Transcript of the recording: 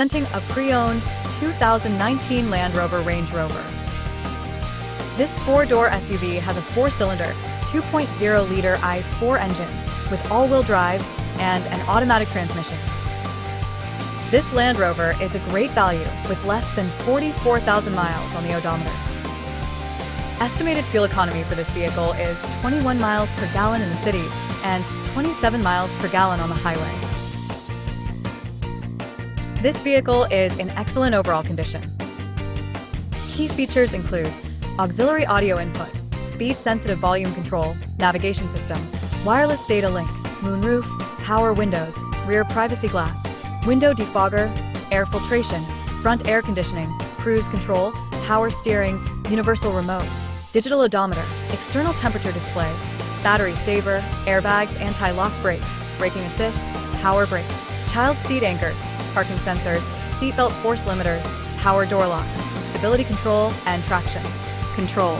Presenting a pre-owned 2019 Land Rover Range Rover. This four-door SUV has a four-cylinder, 2.0-liter i4 engine with all-wheel drive and an automatic transmission. This Land Rover is a great value with less than 44,000 miles on the odometer. Estimated fuel economy for this vehicle is 21 miles per gallon in the city and 27 miles per gallon on the highway. This vehicle is in excellent overall condition. Key features include auxiliary audio input, speed-sensitive volume control, navigation system, wireless data link, moonroof, power windows, rear privacy glass, window defogger, air filtration, front air conditioning, cruise control, power steering, universal remote, digital odometer, external temperature display, battery saver, airbags, anti-lock brakes, braking assist, power brakes, child seat anchors, parking sensors, seatbelt force limiters, power door locks, stability control, and traction control.